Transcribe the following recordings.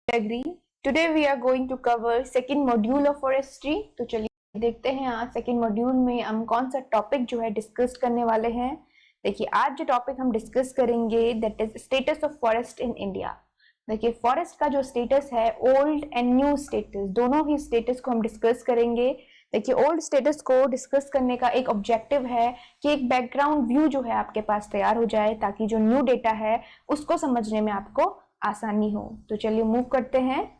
agree. Today we are going to cover second module of forestry. तो चलिए देखते हैं आज सेकेंड मॉड्यूल में हम कौन सा टॉपिक जो है डिस्कस करने वाले हैं। देखिए आज जो टॉपिक हम डिस्कस करेंगे that is status of forest in India. देखिए फॉरेस्ट का जो स्टेटस है, ओल्ड एंड न्यू स्टेटस, दोनों ही स्टेटस को हम डिस्कस करेंगे। देखिए ओल्ड स्टेटस को डिस्कस करने का एक ऑब्जेक्टिव है कि एक बैकग्राउंड व्यू जो है आपके पास तैयार हो जाए ताकि जो न्यू डेटा है उसको समझने में आपको आसानी हो। तो चलिए मूव करते हैं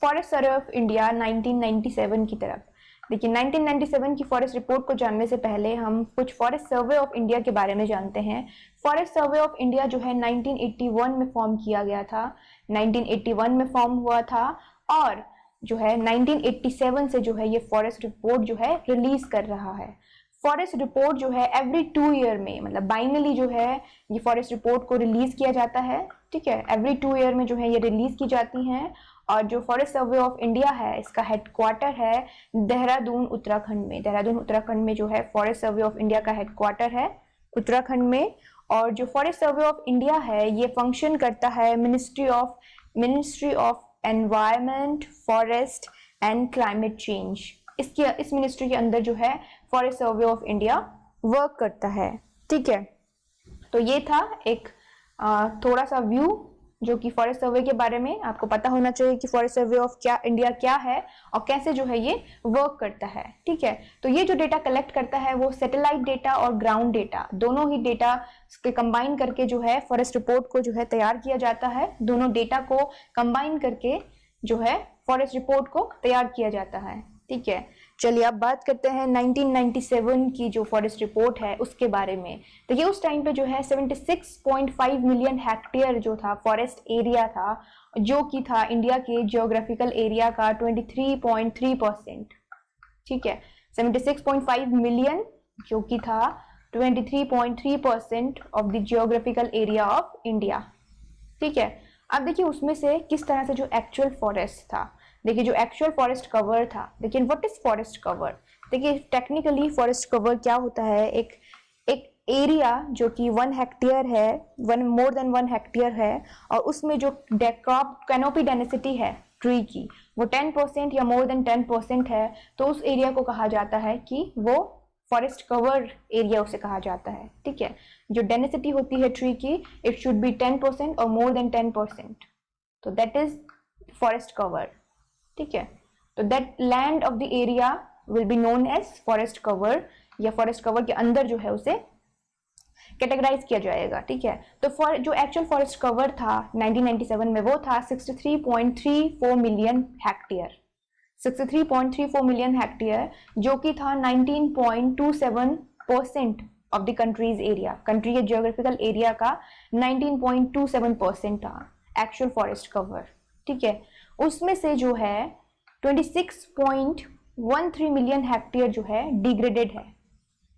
फॉरेस्ट सर्वे ऑफ इंडिया 1997 की तरफ। देखिए 1997 की फॉरेस्ट रिपोर्ट को जानने से पहले हम कुछ फॉरेस्ट सर्वे ऑफ इंडिया के बारे में जानते हैं। फॉरेस्ट सर्वे ऑफ इंडिया जो है 1981 में फॉर्म किया गया था, 1981 में फॉर्म हुआ था और जो है 1987 से जो है ये फॉरेस्ट रिपोर्ट जो है रिलीज कर रहा है। फॉरेस्ट रिपोर्ट जो है एवरी 2 ईयर में, मतलब बाइनली जो है ये फॉरेस्ट रिपोर्ट को रिलीज किया जाता है। ठीक है, एवरी 2 ईयर में जो है ये रिलीज की जाती हैं। और जो फॉरेस्ट सर्वे ऑफ इंडिया है इसका हेडक्वार्टर है देहरादून उत्तराखंड में। देहरादून उत्तराखंड में जो है फॉरेस्ट सर्वे ऑफ इंडिया का हेडक्वार्टर है उत्तराखंड में। और जो फॉरेस्ट सर्वे ऑफ इंडिया है ये फंक्शन करता है ministry of environment, forest and climate change. इस मिनिस्ट्री के अंदर जो है forest survey of India work करता है। ठीक है, तो ये था एक थोड़ा सा व्यू जो कि फॉरेस्ट सर्वे के बारे में आपको पता होना चाहिए कि फॉरेस्ट सर्वे ऑफ इंडिया क्या है और कैसे जो है ये वर्क करता है। ठीक है, तो ये जो डेटा कलेक्ट करता है वो सैटेलाइट डेटा और ग्राउंड डेटा दोनों ही डेटा के कंबाइन करके जो है फॉरेस्ट रिपोर्ट को जो है तैयार किया जाता है। दोनों डेटा को कंबाइन करके जो है फॉरेस्ट रिपोर्ट को तैयार किया जाता है। ठीक है, चलिए अब बात करते हैं 1997 की जो फॉरेस्ट रिपोर्ट है उसके बारे में। देखिए उस टाइम पे जो है 76.5 मिलियन हेक्टेयर जो था फॉरेस्ट एरिया था, जो कि था इंडिया के जियोग्राफिकल एरिया का 23.3%। ठीक है, 76.5 मिलियन जो कि था 23.3% of the geographical area of India. ठीक है, अब देखिए उसमें से किस तरह से जो एक्चुअल फॉरेस्ट था, देखिए जो एक्चुअल फॉरेस्ट कवर था। देखिए व्हाट इज फॉरेस्ट कवर। देखिए टेक्निकली फॉरेस्ट कवर क्या होता है, एक एरिया जो कि 1 हेक्टेयर है, मोर देन 1 हेक्टेयर है और उसमें जो कैनोपी डेंसिटी है ट्री की वो 10% या मोर देन 10% है, तो उस एरिया को कहा जाता है कि वो फॉरेस्ट कवर एरिया उसे कहा जाता है। ठीक है, जो डेंसिटी होती है ट्री की इट शुड बी 10% और मोर देन 10%, तो दैट इज फॉरेस्ट कवर। ठीक है, तो that land of the area will be known as forest cover, या फॉरेस्ट कवर के अंदर जो है उसे कैटेगराइज किया जाएगा। ठीक है, तो जो एक्चुअल फॉरेस्ट कवर था 1997 में वो था 63.34 मिलियन हेक्टेयर। 63.34 मिलियन हेक्टेयर जो कि था 19.27% of the countries area. Country के जियोग्राफिकल एरिया का 19.27% था एक्चुअल फॉरेस्ट कवर। ठीक है, उसमें से जो है 26.13 मिलियन हेक्टेयर जो है डिग्रेडेड है।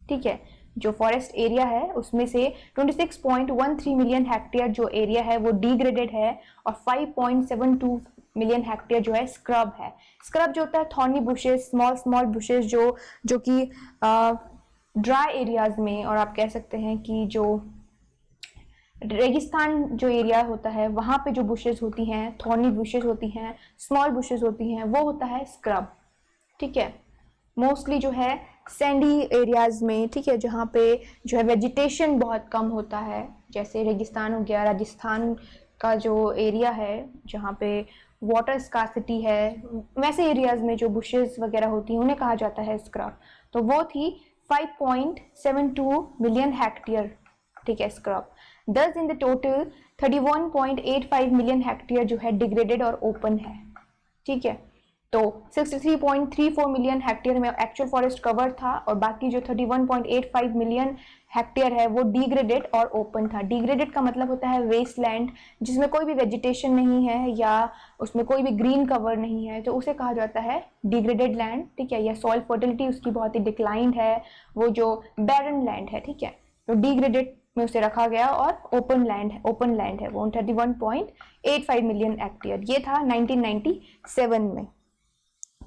ठीक है, जो फॉरेस्ट एरिया है उसमें से 26.13 मिलियन हेक्टेयर जो एरिया है वो डिग्रेडेड है और 5.72 मिलियन हेक्टेयर जो है स्क्रब है। स्क्रब जो होता है थॉर्नी बुशेस, स्मॉल बुशेस जो कि ड्राई एरियाज में, और आप कह सकते हैं कि जो रेगिस्तान जो एरिया होता है वहां पे जो बुशेस होती हैं, थॉर्नी बुशेस होती हैं, स्मॉल बुशेस होती हैं, वो होता है स्क्रब। ठीक है, मोस्टली जो है सैंडी एरियाज में, ठीक है, जहाँ पे जो है वेजिटेशन बहुत कम होता है, जैसे रेगिस्तान हो गया, राजस्थान का जो एरिया है जहाँ पे वाटर स्कार्सिटी है, वैसे एरियाज में जो बुशेस वगैरह होती हैं उन्हें कहा जाता है स्क्रब। तो वो थी 5.72 मिलियन हेक्टेयर। ठीक है, स्क्रब। दस in the total 31.85 million hectare जो है डिग्रेडेड और ओपन है। ठीक है, तो 63.34 मिलियन हेक्टेयर में एक्चुअल फॉरेस्ट कवर था और बाकी जो 31.85 मिलियन हेक्टेयर है वो डिग्रेडेड और ओपन था। डिग्रेडेड का मतलब होता है वेस्टलैंड, जिसमें कोई भी वेजिटेशन नहीं है या उसमें कोई भी ग्रीन कवर नहीं है, तो उसे कहा जाता है डिग्रेडेड लैंड। ठीक है, या सॉइल फर्टिलिटी उसकी बहुत ही डिक्लाइंड है, वो जो बैरन लैंड है। ठीक है, तो डिग्रेडेड में उसे रखा गया और ओपन लैंड है वो 31.85 मिलियन हेक्टेयर। ये था 1997 में।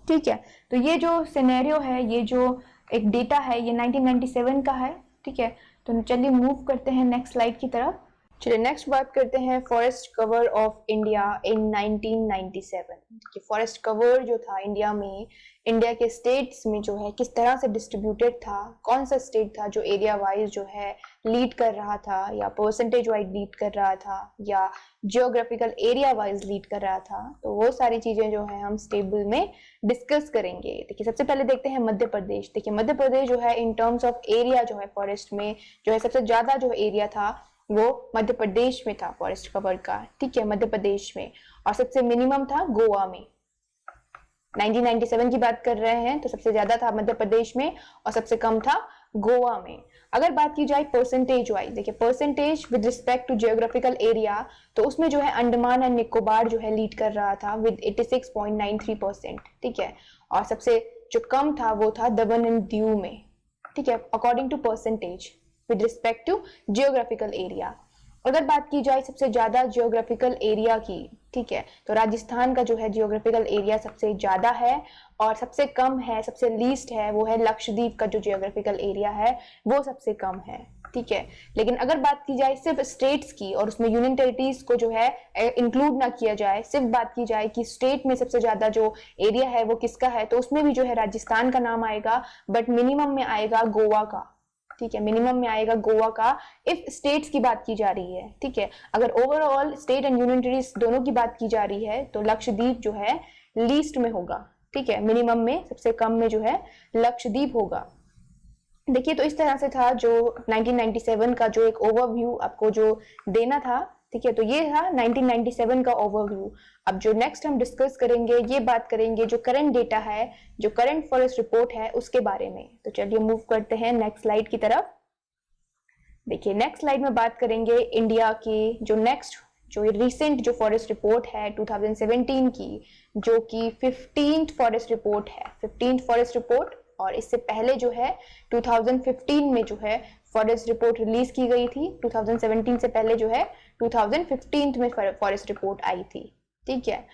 ठीक है, तो ये जो सिनेरियो है, ये जो एक डेटा है, ये 1997 का है। ठीक है, तो चलिए मूव करते हैं नेक्स्ट स्लाइड की तरफ। चलिए नेक्स्ट बात करते हैं forest cover of India in 1997। Forest cover जो था इंडिया में, इंडिया के स्टेट्स में जो है किस तरह से डिस्ट्रीब्यूटेड था, कौन सा स्टेट था जो एरिया वाइज जो है लीड कर रहा था, या परसेंटेज वाइज लीड कर रहा था, या जियोग्राफिकल एरिया वाइज लीड कर रहा था। तो वो सारी चीजें जो है हम इस टेबल में डिस्कस करेंगे। देखिए सबसे पहले देखते हैं मध्य प्रदेश। देखिए मध्य प्रदेश जो है इन टर्म्स ऑफ एरिया जो है फॉरेस्ट में जो है सबसे ज्यादा जो एरिया था वो मध्य प्रदेश में था फॉरेस्ट कवर का, ठीक है, मध्य प्रदेश में। और सबसे मिनिमम था गोवा में। 1997 की बात कर रहे हैं तो सबसे ज्यादा था मध्य प्रदेश में और सबसे कम था गोवा में। अगर बात की जाए परसेंटेज वाइज, देखिए percentage with respect to geographical area, तो उसमें जो है अंडमान एंड निकोबार जो है लीड कर रहा था विद 86.93%, ठीक है। और सबसे जो कम था वो था दमन एंड दीव में, ठीक है, according to percentage with respect to geographical area. अगर बात की जाए सबसे ज्यादा जियोग्राफिकल एरिया की, ठीक है, तो राजस्थान का जो है जियोग्राफिकल एरिया सबसे ज्यादा है, और सबसे कम है, सबसे लीस्ट है वो है लक्षद्वीप का जो जियोग्राफिकल एरिया है वो सबसे कम है, ठीक है। लेकिन अगर बात की जाए सिर्फ स्टेट्स की और उसमें यूनियन टेरिटरीज को जो है इंक्लूड ना किया जाए, सिर्फ बात की जाए कि स्टेट में सबसे ज्यादा जो एरिया है वो किसका है, तो उसमें भी जो है राजस्थान का नाम आएगा, बट मिनिमम में आएगा गोवा का, ठीक है, मिनिमम में आएगा गोवा का इफ स्टेट्स की बात की जा रही है, ठीक है। अगर overall state and union territories दोनों की बात की जा रही है तो लक्षद्वीप जो है लीस्ट में होगा, ठीक है, मिनिमम में सबसे कम में जो है लक्षद्वीप होगा। देखिए तो इस तरह से था जो 1997 का जो एक ओवरव्यू आपको जो देना था, ठीक है, तो ये था 1997 का ओवरव्यू। अब जो नेक्स्ट हम डिस्कस करेंगे, ये बात करेंगे जो करंट डेटा है, जो करंट फॉरेस्ट रिपोर्ट है उसके बारे में। तो चलिए मूव करते हैं नेक्स्ट स्लाइड की तरफ। देखिए नेक्स्ट स्लाइड में बात करेंगे इंडिया की जो नेक्स्ट जो रिसेंट जो फॉरेस्ट रिपोर्ट है 2017 की, जो कि 15th फॉरेस्ट रिपोर्ट है, 15th फॉरेस्ट रिपोर्ट। और इससे पहले जो है 2015 में जो है फॉरेस्ट रिपोर्ट रिलीज की गई थी, 2017 से पहले जो है 2015 में फॉरेस्ट रिपोर्ट आई थी, ठीक है।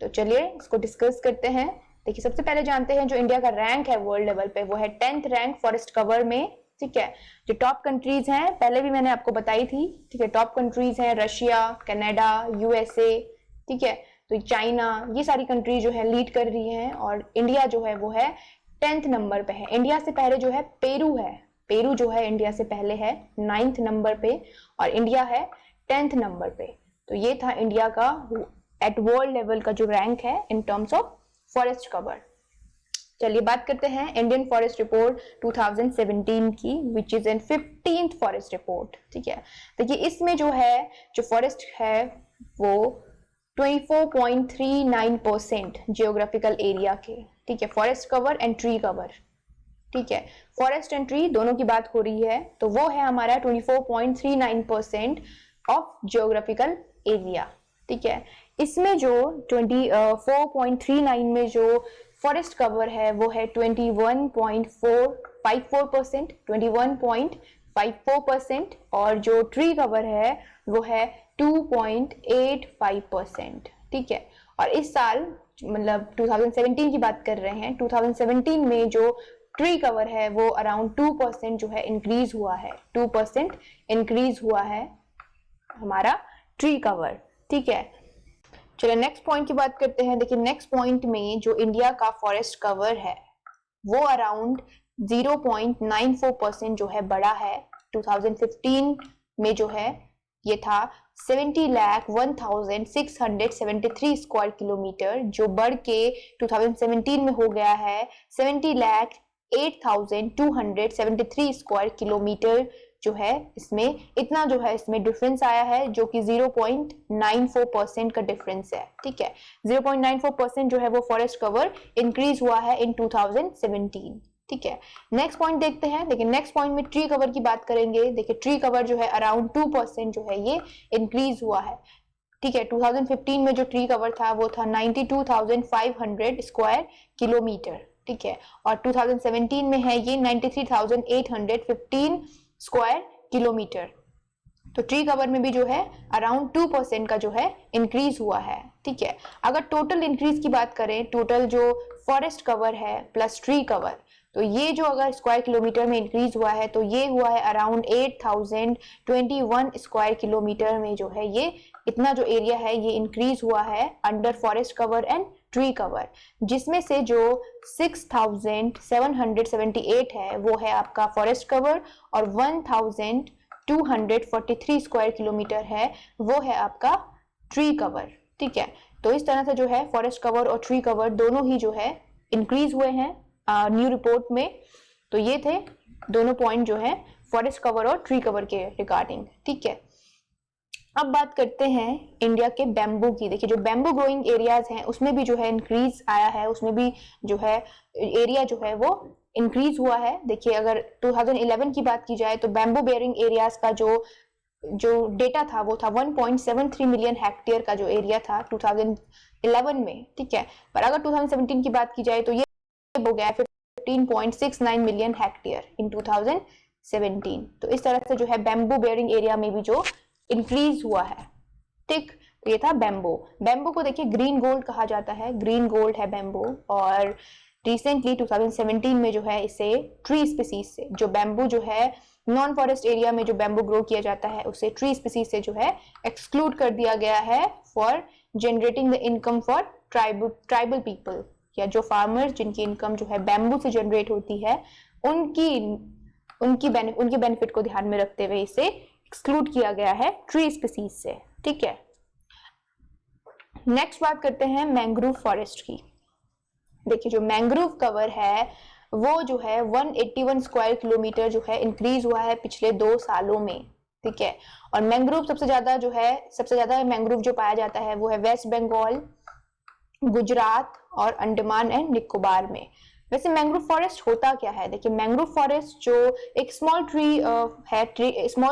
तो चलिए इसको डिस्कस करते हैं। देखिए सबसे पहले जानते हैं जो इंडिया का रैंक है वर्ल्ड लेवल पे, वो है 10th रैंक फॉरेस्ट कवर में, ठीक है। जो टॉप कंट्रीज हैं पहले भी मैंने आपको बताई थी, ठीक है, टॉप कंट्रीज हैं रशिया, कनाडा, यूएसए, ठीक है, तो चाइना, ये सारी कंट्रीज जो है लीड कर रही हैं, और इंडिया जो है वो है 10th नंबर पे है। इंडिया से पहले जो है पेरू है, पेरू जो है इंडिया से पहले है 9th नंबर पे, और इंडिया है 10th नंबर पे। तो ये था इंडिया का एट वर्ल्ड लेवल का जो रैंक है in terms of forest cover. चलिए बात करते हैं इंडियन फॉरेस्ट रिपोर्ट 2017 की, which is an 15th forest report, ठीक है। देखिए इसमें जो है जो फॉरेस्ट है वो 24.39% जियोग्राफिकल एरिया के, ठीक है, forest cover and tree cover, ठीक है, फॉरेस्ट एंड ट्री दोनों की बात हो रही है, तो वो है हमारा 24.39% ऑफ जियोग्राफिकल एरिया, ठीक है। इसमें जो 24.39 में जो फॉरेस्ट कवर है वो है 21.54%, 21.54%, और जो ट्री कवर है वो है 2.85%, ठीक है। और इस साल मतलब 2017 की बात कर रहे हैं, 2017 में जो ट्री कवर है वो अराउंड 2% जो है इंक्रीज हुआ है, 2% इंक्रीज हुआ है हमारा ट्री कवर, ठीक है। चलिए नेक्स्ट पॉइंट की बात करते हैं। देखिए नेक्स्ट पॉइंट में जो इंडिया का फॉरेस्ट कवर है वो अराउंड 0.94% जो है बड़ा है। 2015 में जो है ये था 70,01,673 स्क्वायर किलोमीटर, जो बढ़ के 2017 में हो गया है 70,08,273 स्क्वायर किलोमीटर जो है। इसमें इतना जो है इसमें डिफरेंस आया है, जो कि 0.94% का डिफरेंस है, ठीक है। 0.94% जो है वो फॉरेस्ट कवर इंक्रीज हुआ है इन 2017, ठीक है। नेक्स्ट पॉइंट देखते हैं। देखिए नेक्स्ट पॉइंट में ट्री कवर की बात करेंगे। देखिए ट्री कवर जो है अराउंड 2% जो है ये इंक्रीज हुआ है, ठीक है। 2015 में जो ट्री कवर था वो था 92,500 स्क्वायर किलोमीटर, ठीक है, और 2017 में है ये 93,815 स्क्वायर किलोमीटर। तो ट्री कवर में भी जो है अराउंड 2% का जो है इंक्रीज हुआ है, ठीक है। अगर टोटल इंक्रीज की बात करें, टोटल जो फॉरेस्ट कवर है प्लस ट्री कवर, तो ये जो अगर स्क्वायर किलोमीटर में इंक्रीज हुआ है तो ये हुआ है अराउंड 8021 स्क्वायर किलोमीटर में जो है ये इतना जो एरिया है ये इंक्रीज हुआ है under forest cover and tree cover, जिसमें से जो 6778 है वो है आपका फॉरेस्ट कवर और 1243 स्क्वायर किलोमीटर है वो है आपका ट्री कवर। ठीक है, तो इस तरह से जो है फॉरेस्ट कवर और ट्री कवर दोनों ही जो है इंक्रीज हुए हैं न्यू रिपोर्ट में। तो ये थे दोनों पॉइंट जो है फॉरेस्ट कवर और ट्री कवर के रिगार्डिंग। ठीक है, अब बात करते हैं इंडिया के बैम्बू की। देखिए जो बैम्बू ग्रोइंग एरियाज हैं उसमें भी जो है इंक्रीज आया है, उसमें भी जो है एरिया जो है वो इंक्रीज हुआ है। देखिए अगर 2011 की बात की जाए तो बैम्बू बेयरिंग एरियाज का जो डेटा था वो था 1.73 मिलियन हेक्टेयर का जो एरिया था 2011 में। ठीक है, पर अगर 2017 की बात की जाए तो ये हो गया 15.69 मिलियन हेक्टेयर इन 2017। तो इस तरह से जो है बैम्बू बेयरिंग एरिया में भी जो इंक्रीज हुआ है। ठीक, तो ये था बैम्बू। बैम्बू को देखिए ग्रीन गोल्ड कहा जाता है, ग्रीन गोल्ड है बैम्बू। और रिसेंटली 2017 में जो है इसे ट्री स्पीसीज से, जो बैम्बू जो है नॉन फॉरेस्ट एरिया में जो बैम्बू ग्रो किया जाता है उसे ट्री स्पीसीज से जो है एक्सक्लूड कर दिया गया है for generating the income for tribal people, या जो फार्मर्स जिनकी इनकम जो है बैम्बू से जनरेट होती है उनके बेनिफिट को ध्यान में रखते हुए इसे एक्सक्लूड किया गया है ट्री स्पीसीज से। ठीक है, नेक्स्ट बात करते हैं मैंग्रोव फॉरेस्ट की। देखिए जो मैंग्रोव कवर है वो जो है 181 स्क्वायर किलोमीटर जो है इंक्रीज हुआ है पिछले 2 सालों में। ठीक है, और मैंग्रोव सबसे ज्यादा मैंग्रोव जो पाया जाता है वो है वेस्ट बंगाल, गुजरात और अंडमान एंड निकोबार में। वैसे मैंग्रोव फॉरेस्ट होता क्या है? देखिए मैंग्रोव फॉरेस्ट जो एक स्मॉल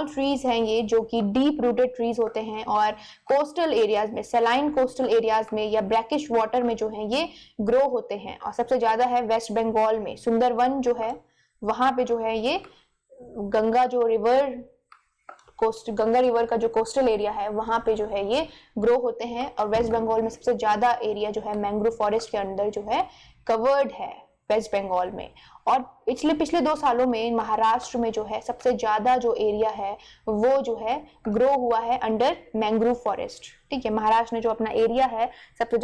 ट्रीज हैं ये, जो कि डीप रूटेड ट्रीज होते हैं और कोस्टल एरियाज में, सैलाइन कोस्टल एरियाज में या ब्लैकिश वाटर में जो है ये ग्रो होते हैं। और सबसे ज्यादा है वेस्ट बंगाल में, सुंदरवन जो है वहां पे जो है ये गंगा रिवर का जो कोस्टल एरिया है वहां पे जो है ये ग्रो होते हैं। और वेस्ट बंगाल में सबसे ज्यादा एरिया जो है मैंग्रोव फॉरेस्ट के अंदर जो है कवर्ड है वेस्ट बंगाल में। और पिछले 2 सालों में महाराष्ट्र में जो है सबसे ज्यादा जो एरिया है वो जो है ग्रो हुआ है अंडर मैंग्रोव फॉरेस्ट। ठीक है, महाराष्ट्र में जो अपना एरिया है सबसे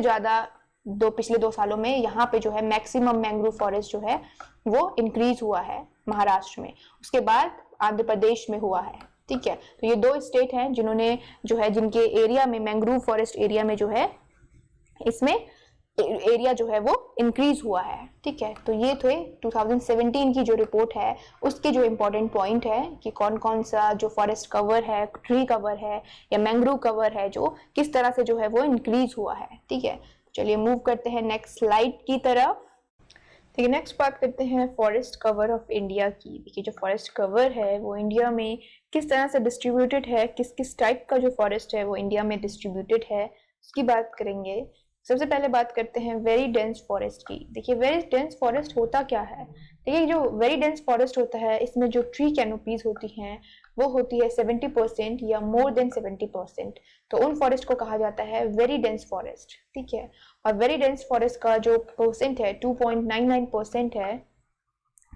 ज्यादा पिछले 2 सालों में यहाँ पे जो है मैक्सिमम मैंग्रोव फॉरेस्ट जो है वो इंक्रीज हुआ है महाराष्ट्र में। उसके बाद आंध्र प्रदेश में हुआ है। ठीक है, तो ये 2 स्टेट हैं जिन्होंने जो है जिनके एरिया में मैंग्रोव फॉरेस्ट एरिया में जो है इसमें एरिया जो है वो इंक्रीज हुआ है। ठीक है, तो ये थे 2017 की जो रिपोर्ट है उसके जो इम्पोर्टेंट पॉइंट है कि कौन कौन सा जो फॉरेस्ट कवर है, ट्री कवर है या मैंग्रोव कवर है जो किस तरह से जो है वो इंक्रीज हुआ है। ठीक है, चलिए मूव करते हैं नेक्स्ट स्लाइड की तरफ। ठीक है, नेक्स्ट बात करते हैं फॉरेस्ट कवर ऑफ इंडिया की। देखिए जो फॉरेस्ट कवर है वो इंडिया में किस तरह से डिस्ट्रीब्यूटेड है, किस किस टाइप का जो फॉरेस्ट है वो इंडिया में डिस्ट्रीब्यूटेड है उसकी बात करेंगे। सबसे पहले बात करते हैं वेरी डेंस फॉरेस्ट की। देखिए वेरी डेंस फॉरेस्ट होता क्या है? देखिए जो वेरी डेंस फॉरेस्ट होता है इसमें जो ट्री कैनोपीज होती हैं वो होती है 70% या मोर देन 70%। तो उन फॉरेस्ट को कहा जाता है वेरी डेंस फॉरेस्ट। ठीक है, और वेरी डेंस फॉरेस्ट का जो परसेंट है 2.99% है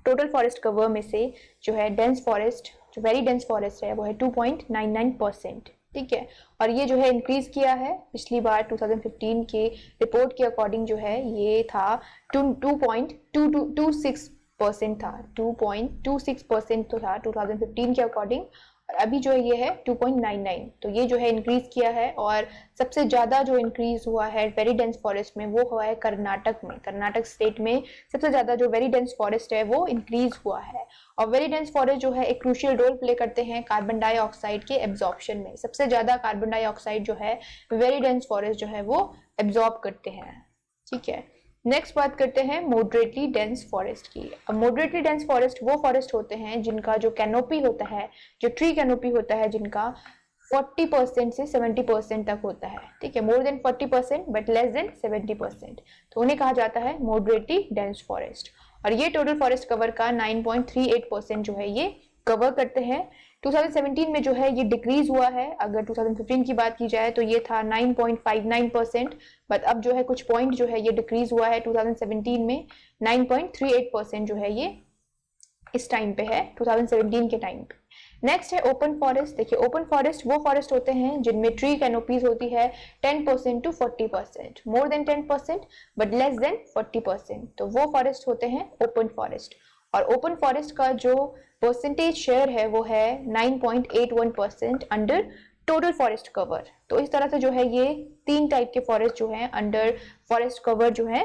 टोटल फॉरेस्ट कवर में से। जो है डेंस फॉरेस्ट, जो वेरी डेंस फॉरेस्ट है वो है 2.99%। ठीक है, और ये जो है इंक्रीज किया है पिछली बार 2015 के रिपोर्ट के अकॉर्डिंग जो है ये था 2.26% था, 2.26% तो था 2015 के अकॉर्डिंग, और अभी जो है ये है 2.99। तो ये जो है इंक्रीज किया है। और सबसे ज्यादा जो इंक्रीज हुआ है वेरी डेंस फॉरेस्ट में वो हुआ है कर्नाटक में। कर्नाटक स्टेट में सबसे ज्यादा जो वेरी डेंस फॉरेस्ट है वो इंक्रीज हुआ है। और वेरी डेंस फॉरेस्ट जो है एक क्रूशियल रोल प्ले करते हैं कार्बन डाइऑक्साइड के एब्जॉर्प्शन में। सबसे ज्यादा कार्बन डाइऑक्साइड जो है वेरी डेंस फॉरेस्ट जो है वो एब्जॉर्ब करते हैं। ठीक है, नेक्स्ट बात करते हैं मॉडरेटली डेंस फॉरेस्ट की। अब मॉडरेटली डेंस फॉरेस्ट वो फॉरेस्ट होते हैं जिनका जो कैनोपी होता है, जो ट्री कैनोपी होता है, जिनका 40% से 70% तक होता है। ठीक है, more than 40% but less than 70%, तो उन्हें कहा जाता है मॉडरेटली डेंस फॉरेस्ट। और ये टोटल फॉरेस्ट कवर का 9.38% जो है ये कवर करते हैं। 2017 में जो है ये डिक्रीज हुआ है। अगर 2015 की बात की जाए तो ये था 9.59%, बट अब जो है कुछ पॉइंट जो है ये डिक्रीज हुआ है 2017 में 9.38% जो है ये इस टाइम पे है 2017 के टाइम पे। नेक्स्ट है ओपन फॉरेस्ट। देखिए ओपन फॉरेस्ट वो फॉरेस्ट होते हैं जिनमें ट्री कैनोपीज होती है 10% to 40%, more than 10% but less than 40%, तो वो फॉरेस्ट होते हैं ओपन फॉरेस्ट। और ओपन फॉरेस्ट का जो परसेंटेज शेयर है वो है 9.81% अंडर टोटल फॉरेस्ट कवर। तो इस तरह से जो है ये 3 टाइप के फॉरेस्ट जो है अंडर फॉरेस्ट कवर जो है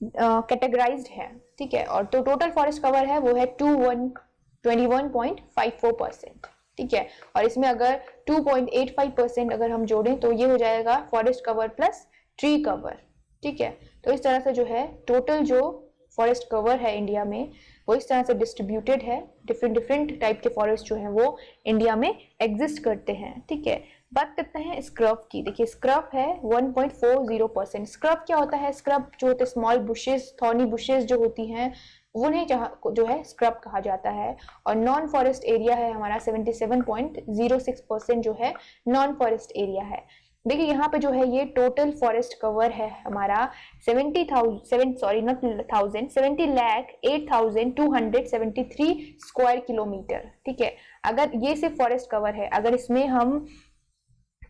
कैटेगराइज्ड है, ठीक है। और तो टोटल फॉरेस्ट कवर है वो है 21.54%, ठीक है। और इसमें अगर 2.85% अगर हम जोड़ें तो ये हो जाएगा forest cover plus tree cover, ठीक है। तो इस तरह से जो है टोटल जो फॉरेस्ट कवर है इंडिया में वो इस तरह से डिस्ट्रीब्यूटेड है। डिफरेंट टाइप के फॉरेस्ट जो हैं वो इंडिया में एग्जिस्ट करते हैं, ठीक है। बात करते हैं स्क्रब की। देखिए स्क्रब है 1.40%। स्क्रब क्या होता है? स्क्रब जो होते हैं स्मॉल बुशेस, थॉर्नी बुशेस जो होती हैं उन्हें जो है स्क्रब कहा जाता है। और नॉन फॉरेस्ट एरिया है हमारा 77.06% जो है नॉन फॉरेस्ट एरिया है। देखिए यहाँ पे जो है ये टोटल फॉरेस्ट कवर है हमारा 70,8,273 स्क्वायर किलोमीटर, ठीक है। अगर ये सिर्फ फॉरेस्ट कवर है, अगर इसमें हम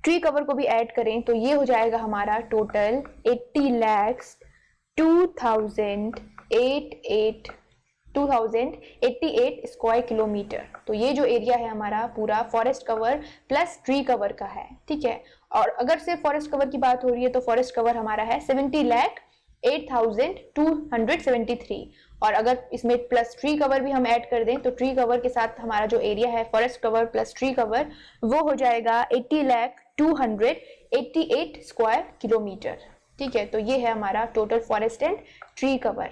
ट्री कवर को भी ऐड करें तो ये हो जाएगा हमारा टोटल 2088 स्क्वायर किलोमीटर। तो ये जो एरिया है हमारा पूरा forest cover plus tree cover का है, ठीक है। और अगर सिर्फ फॉरेस्ट कवर की बात हो रही है तो फॉरेस्ट कवर हमारा है 70,08,273। और अगर इसमें प्लस ट्री कवर भी हम ऐड कर दें तो ट्री कवर के साथ हमारा जो एरिया है forest cover plus tree cover वो हो जाएगा 80,288 स्क्वायर किलोमीटर, ठीक है। तो ये है हमारा total forest and tree cover.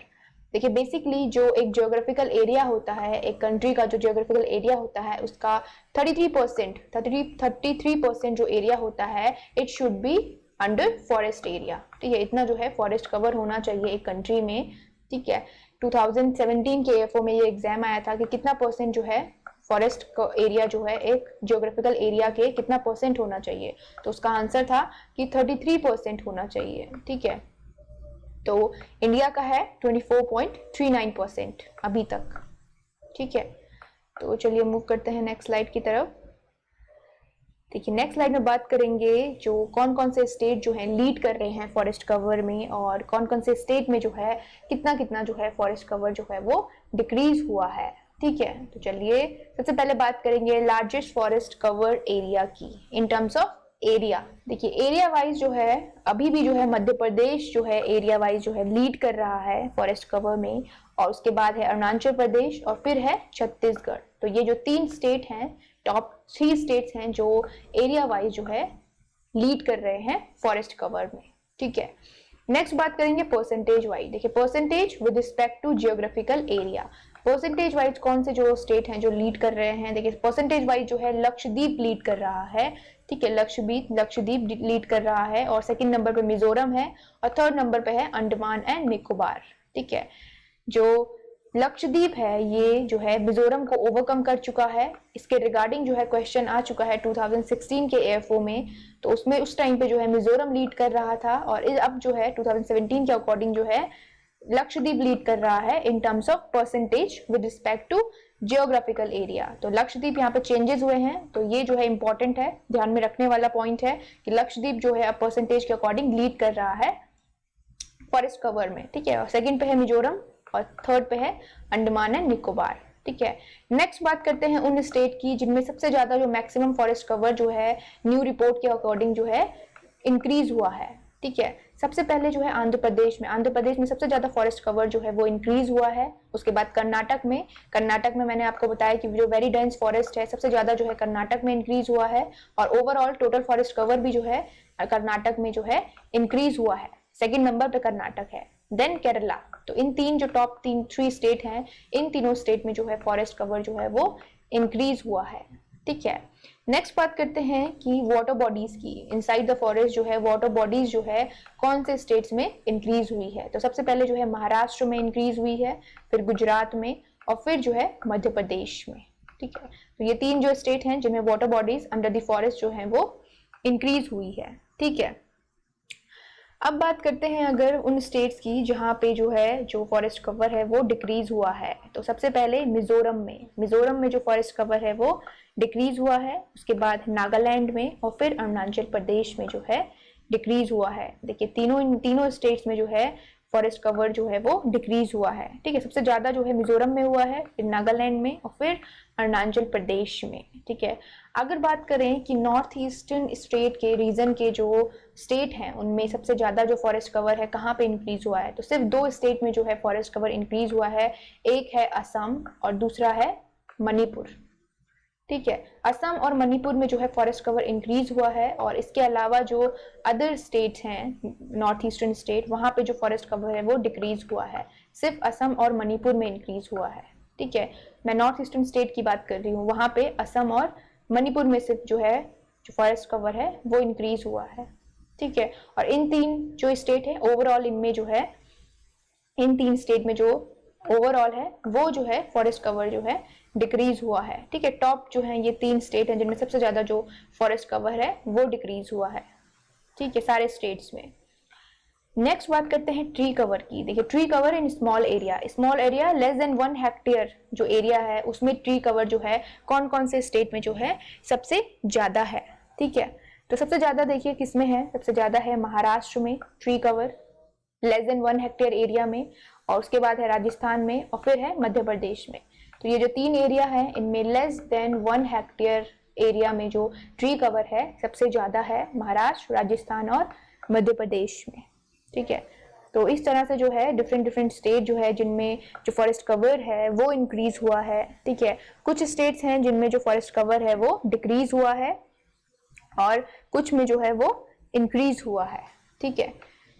देखिए बेसिकली जो एक जियोग्राफिकल एरिया होता है, एक कंट्री का जो जियोग्राफिकल एरिया होता है उसका 33% जो एरिया होता है it should be under forest area, ठीक है। इतना जो है फॉरेस्ट कवर होना चाहिए एक कंट्री में, ठीक है। 2017 के AFO में ये एग्जाम आया था कि कितना परसेंट जो है फॉरेस्ट एरिया जो है एक जियोग्राफिकल एरिया के कितना परसेंट होना चाहिए, तो उसका आंसर था कि 33% होना चाहिए, ठीक है। तो इंडिया का है 24.39% अभी तक, ठीक है। तो चलिए मूव करते हैं नेक्स्ट स्लाइड की तरफ। देखिए नेक्स्ट स्लाइड में बात करेंगे जो कौन कौन से स्टेट जो है लीड कर रहे हैं फॉरेस्ट कवर में और कौन कौन से स्टेट में जो है कितना जो है फॉरेस्ट कवर जो है वो डिक्रीज हुआ है, ठीक है। तो चलिए सबसे पहले बात करेंगे लार्जेस्ट फॉरेस्ट कवर एरिया की इन टर्म्स ऑफ एरिया। देखिए एरिया वाइज जो है अभी भी जो है मध्य प्रदेश जो है एरिया वाइज जो है लीड कर रहा है फॉरेस्ट कवर में, और उसके बाद है अरुणाचल प्रदेश और फिर है छत्तीसगढ़। तो ये जो 3 स्टेट हैं, टॉप 3 स्टेट्स हैं जो एरिया वाइज जो है लीड कर रहे हैं फॉरेस्ट कवर में, ठीक है। नेक्स्ट बात करेंगे परसेंटेज वाइज। देखिए percentage with respect to geographical area, percentage wise कौन से जो स्टेट हैं जो लीड कर रहे हैं। देखिए परसेंटेज वाइज जो है लक्षद्वीप लीड कर रहा है, ठीक है। लक्षद्वीप लीड कर रहा है और सेकंड नंबर पे मिजोरम है और थर्ड नंबर पे है अंडमान एंड निकोबार, ठीक है। जो लक्षद्वीप है ये जो है मिजोरम को ओवरकम कर चुका है। इसके रिगार्डिंग जो है क्वेश्चन आ चुका है 2016 के AFO में, तो उसमें उस टाइम पे जो है मिजोरम लीड कर रहा था और अब जो है 2017 के अकॉर्डिंग जो है लक्षद्वीप लीड कर रहा है in terms of percentage with respect to geographical area. तो लक्षद्वीप यहाँ पे चेंजेस हुए हैं, तो ये जो है इंपॉर्टेंट है, ध्यान में रखने वाला पॉइंट है कि लक्षद्वीप जो है अब परसेंटेज के अकॉर्डिंग लीड कर रहा है फॉरेस्ट कवर में, ठीक है। और सेकंड पे है मिजोरम और थर्ड पे है अंडमान एंड निकोबार, ठीक है। नेक्स्ट बात करते हैं उन स्टेट की जिनमें सबसे ज्यादा जो मैक्सिमम फॉरेस्ट कवर जो है न्यू रिपोर्ट के अकॉर्डिंग जो है इंक्रीज हुआ है, ठीक है। सबसे पहले जो है आंध्र प्रदेश में सबसे ज्यादा फॉरेस्ट कवर जो है वो इंक्रीज हुआ है। उसके बाद कर्नाटक में मैंने आपको बताया कि जो वेरी डेंस फॉरेस्ट है सबसे ज्यादा जो है कर्नाटक में इंक्रीज हुआ है और ओवरऑल टोटल फॉरेस्ट कवर भी जो है कर्नाटक में जो है इंक्रीज हुआ है। सेकंड नंबर पे कर्नाटक है, देन केरला। तो इन 3 जो टॉप 3 स्टेट हैं, इन तीनों स्टेट में जो है फॉरेस्ट कवर जो है वो इंक्रीज हुआ है, ठीक है। नेक्स्ट बात करते हैं कि वाटर बॉडीज की। इनसाइड द फॉरेस्ट जो है वाटर बॉडीज जो है कौन से स्टेट्स में इंक्रीज हुई है। तो सबसे पहले जो है महाराष्ट्र में इंक्रीज हुई है, फिर गुजरात में और फिर जो है मध्य प्रदेश में, ठीक है, तो ये 3 जो स्टेट हैं जिनमें water bodies under the forest जो है वो इंक्रीज हुई है। ठीक है, अब बात करते हैं अगर उन स्टेट्स की जहाँ पे जो है जो फॉरेस्ट कवर है वो डिक्रीज हुआ है। तो सबसे पहले मिजोरम में जो फॉरेस्ट कवर है वो डिक्रीज हुआ है, उसके बाद नागालैंड में और फिर अरुणाचल प्रदेश में जो है डिक्रीज हुआ है। देखिए तीनों स्टेट्स में जो है फॉरेस्ट कवर जो है वो डिक्रीज हुआ है। ठीक है, सबसे ज्यादा जो है मिजोरम में हुआ है, फिर नागालैंड में और फिर अरुणाचल प्रदेश में। ठीक है, अगर बात करें कि नॉर्थ ईस्टर्न स्टेट के रीजन के जो स्टेट हैं उनमें सबसे ज्यादा जो फॉरेस्ट कवर है कहाँ पे इंक्रीज हुआ है, तो सिर्फ 2 स्टेट में जो है फॉरेस्ट कवर इंक्रीज हुआ है, एक है असम और दूसरा है मणिपुर। ठीक है, असम और मणिपुर में जो है फॉरेस्ट कवर इंक्रीज हुआ है, और इसके अलावा जो अदर स्टेट्स हैं नॉर्थ ईस्टर्न स्टेट वहां पे जो फॉरेस्ट कवर है वो डिक्रीज हुआ है, सिर्फ असम और मणिपुर में इंक्रीज हुआ है। ठीक है, मैं नॉर्थ ईस्टर्न स्टेट की बात कर रही हूँ, वहां पे असम और मणिपुर में सिर्फ जो है जो फॉरेस्ट कवर है वो इंक्रीज हुआ है। ठीक है, और इन 3 जो स्टेट है ओवरऑल इनमें जो है इन 3 स्टेट में जो ओवरऑल है वो जो है फॉरेस्ट कवर जो है डिक्रीज हुआ है। ठीक है, टॉप जो है ये 3 स्टेट हैं जिनमें सबसे ज्यादा जो फॉरेस्ट कवर है वो डिक्रीज हुआ है। ठीक है, सारे स्टेट्स में। नेक्स्ट बात करते हैं ट्री कवर की। देखिए, tree cover in small area less than 1 hectare जो एरिया है उसमें ट्री कवर जो है कौन कौन से स्टेट में जो है सबसे ज्यादा है। ठीक है, तो सबसे ज्यादा देखिए किसमें है, सबसे ज्यादा है महाराष्ट्र में tree cover less than 1 hectare area में, और उसके बाद है राजस्थान में और फिर है मध्य प्रदेश में। तो ये जो 3 एरिया है इनमें लेस देन 1 हेक्टेयर एरिया में जो ट्री कवर है सबसे ज्यादा है महाराष्ट्र, राजस्थान और मध्य प्रदेश में। ठीक है, तो इस तरह से जो है डिफरेंट स्टेट जो है जिनमें जो फॉरेस्ट कवर है वो इंक्रीज हुआ है। ठीक है, कुछ स्टेट्स हैं जिनमें जो फॉरेस्ट कवर है वो डिक्रीज हुआ है और कुछ में जो है वो इंक्रीज हुआ है। ठीक है,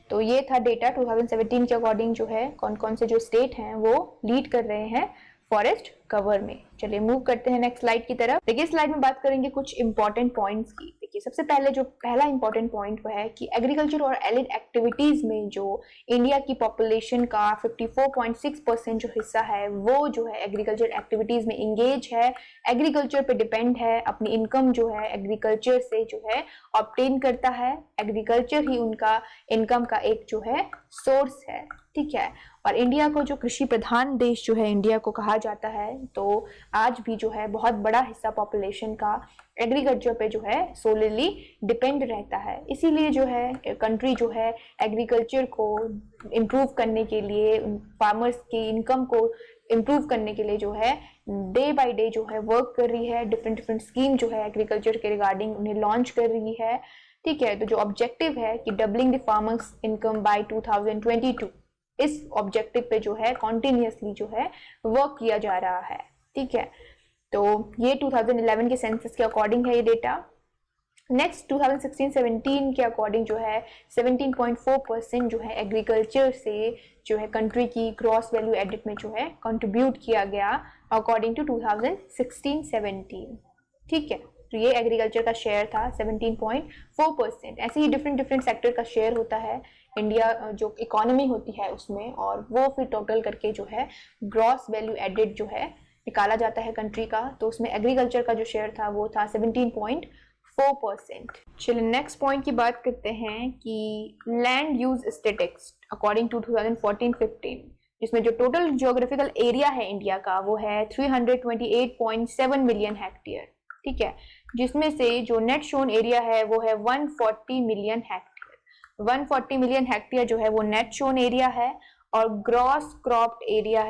तो ये था डेटा 2017 के अकॉर्डिंग जो है कौन कौन से जो स्टेट हैं वो लीड कर रहे हैं फॉरेस्ट कवर में। चलिए मूव करते हैं नेक्स्ट स्लाइड की तरफ। देखिए, स्लाइड में बात करेंगे कुछ इंपॉर्टेंट पॉइंट्स की। देखिए, सबसे पहले जो पहला इंपॉर्टेंट पॉइंट वो है कि एग्रीकल्चर और एलिड एक्टिविटीज में जो इंडिया की पॉपुलेशन का 54.6% जो हिस्सा है वो जो है एग्रीकल्चर एक्टिविटीज में इंगेज है, एग्रीकल्चर पे डिपेंड है, अपनी इनकम जो है एग्रीकल्चर से जो है ऑब्टेन करता है, एग्रीकल्चर ही उनका इनकम का एक जो है सोर्स है। ठीक है, और इंडिया को जो कृषि प्रधान देश जो है इंडिया को कहा जाता है, तो आज भी जो है बहुत बड़ा हिस्सा पॉपुलेशन का एग्रीकल्चर पे जो है सोलरली डिपेंड रहता है। इसीलिए जो है कंट्री जो है एग्रीकल्चर को इम्प्रूव करने के लिए, फार्मर्स की इनकम को इम्प्रूव करने के लिए जो है डे बाय डे जो है वर्क कर रही है, डिफरेंट स्कीम जो है एग्रीकल्चर के रिगार्डिंग उन्हें लॉन्च कर रही है। ठीक है, तो जो ऑब्जेक्टिव है कि doubling the farmers income by 2022, इस ऑब्जेक्टिव पे जो है कॉन्टिन्यूसली जो है वर्क किया जा रहा है। ठीक है, तो ये 2011 के सेंसस के अकॉर्डिंग है ये डेटा। नेक्स्ट 2016-17 के अकॉर्डिंग जो है 17.4% जो है एग्रीकल्चर से जो है कंट्री की ग्रॉस वैल्यू एडिड में जो है कंट्रीब्यूट किया गया अकॉर्डिंग टू 2016-17। ठीक है, तो ये एग्रीकल्चर का शेयर था 17.4%। ऐसे ही डिफरेंट सेक्टर का शेयर होता है इंडिया जो इकोनॉमी होती है उसमें, और वो फिर टोटल करके जो है ग्रॉस वैल्यू एडिड जो है निकाला जाता है कंट्री का। तो उसमें एग्रीकल्चर का जो शेयर था वो था 17.4%। चलिए नेक्स्ट पॉइंट की बात करते हैं कि land use statistics according to 2014-15, जिसमें जो टोटल जियोग्राफिकल एरिया है इंडिया का वो है 328.7 मिलियन हेक्टेयर। ठीक है, जिसमें से जो नेट शोन एरिया है वो है 140 मिलियन हेक्टेयर। 140 मिलियन हेक्टेयर जो है वो नेट शोन एरिया है, और ग्रॉस क्रॉप्ड एरिया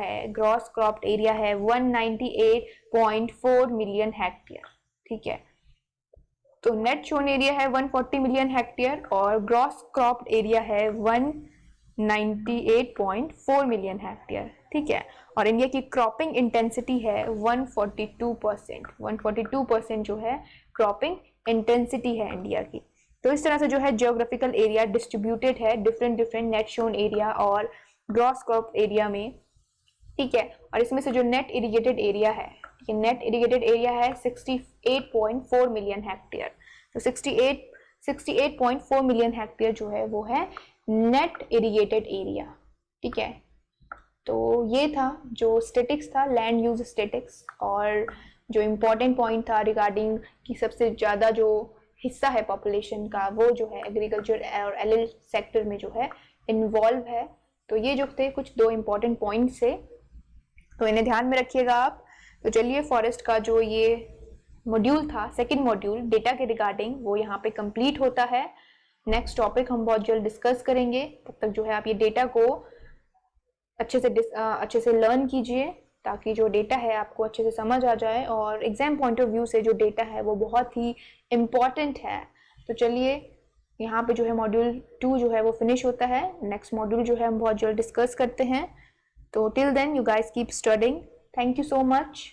है 198.4 मिलियन हेक्टेयर। ठीक है, तो नेट शोन एरिया है 140 मिलियन हेक्टेयर और ग्रॉस क्रॉप्ड एरिया है 198.4 मिलियन हेक्टेयर। ठीक है, और इंडिया की क्रॉपिंग इंटेंसिटी है 142%। 142% जो है क्रॉपिंग इंटेंसिटी है इंडिया की। तो इस तरह से जो है जियोग्राफिकल एरिया डिस्ट्रीब्यूटेड है डिफरेंट नेट शोन एरिया और ग्रॉस क्रॉप एरिया में। ठीक है, और इसमें से जो नेट इरिगेटेड एरिया है, ये नेट इरिगेटेड एरिया है 68.4 मिलियन हेक्टेयर। तो 68.4 मिलियन हेक्टेयर जो है वो है नेट इरिगेटेड एरिया। ठीक है, तो ये था जो स्टैटिक्स था, लैंड यूज स्टैटिक्स। और जो इम्पोर्टेंट पॉइंट था रिगार्डिंग कि सबसे ज़्यादा जो हिस्सा है पॉपुलेशन का वो जो है एग्रीकल्चर और एलएल सेक्टर में जो है इन्वॉल्व है। तो ये जो थे कुछ 2 इम्पॉर्टेंट पॉइंट्स है, तो इन्हें ध्यान में रखिएगा आप। तो चलिए फॉरेस्ट का जो ये मॉड्यूल था, सेकंड मॉड्यूल डेटा के रिगार्डिंग, वो यहाँ पे कंप्लीट होता है। नेक्स्ट टॉपिक हम बहुत जल्द डिस्कस करेंगे। तब तक जो है आप ये डेटा को अच्छे से लर्न कीजिए ताकि जो डेटा है आपको अच्छे से समझ आ जाए और एग्जाम पॉइंट ऑफ व्यू से जो डेटा है वो बहुत ही इम्पॉर्टेंट है। तो चलिए यहाँ पे जो है मॉड्यूल 2 जो है वो फिनिश होता है। नेक्स्ट मॉड्यूल जो है हम बहुत जल्द डिस्कस करते हैं। तो till then you guys keep studying. Thank you so much.